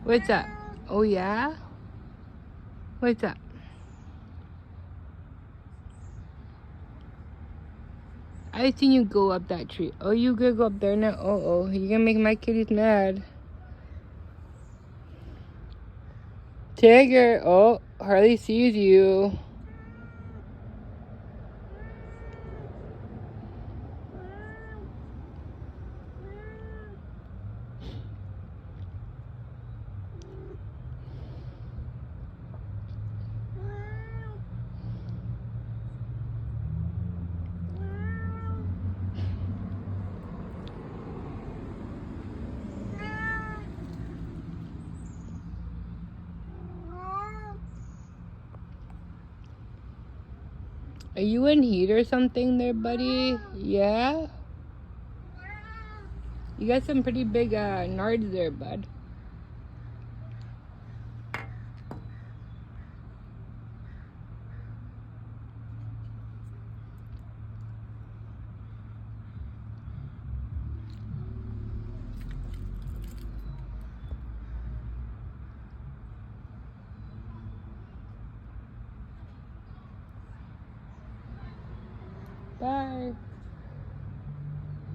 What's up? Oh, yeah? What's up? I seen you go up that tree. Oh, you gonna go up there now? Oh, you're gonna make my kitties mad. Tigger. Oh, Harley sees you. Are you in heat or something there, buddy? Yeah? You got some pretty big nards there, bud. Bye.